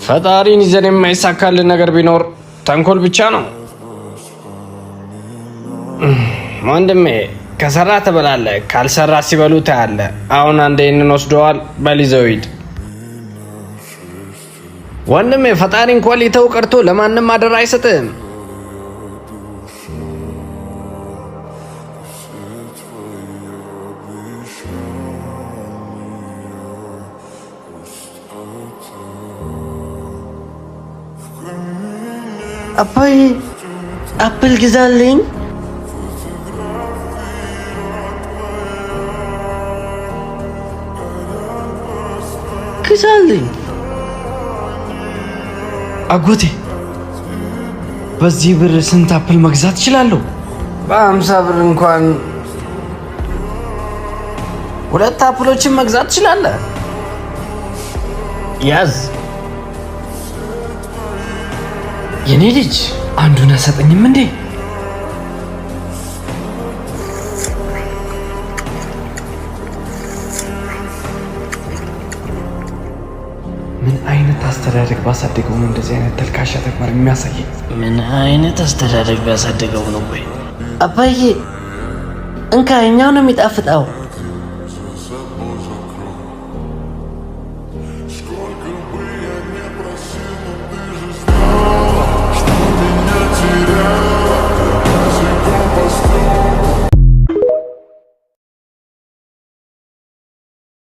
ፈጣሪን ይዘን የማይሳካልን ነገር ቢኖር ተንኮል ብቻ ነው። ወንድሜ ከሰራ ትበላለህ፣ ካልሰራ ሲበሉ ታያለህ። አሁን አንዴ እንወስደዋል። በሊዘው ሂድ ወንድሜ። ፈጣሪ እንኳን ሊተው ቀርቶ ለማንም አደራ አይሰጥም። አባዬ አፕል ግዛልኝ። ግዛልኝ አጎቴ። በዚህ ብር ስንት አፕል መግዛት እችላለሁ? በ50 ብር እንኳን 2 አፕሎችን መግዛት ትችላለህ። ያዝ የኔ ልጅ። አንዱን አሰጠኝም እንዴ? ምን አይነት አስተዳደግ ባሳደገው ነው እንደዚህ አይነት ተልካሻ ተግባር የሚያሳየኝ? ምን አይነት አስተዳደግ ባሳደገው ነው? ወይ አባዬ እንካ፣ እኛው ነው የሚጣፍጠው።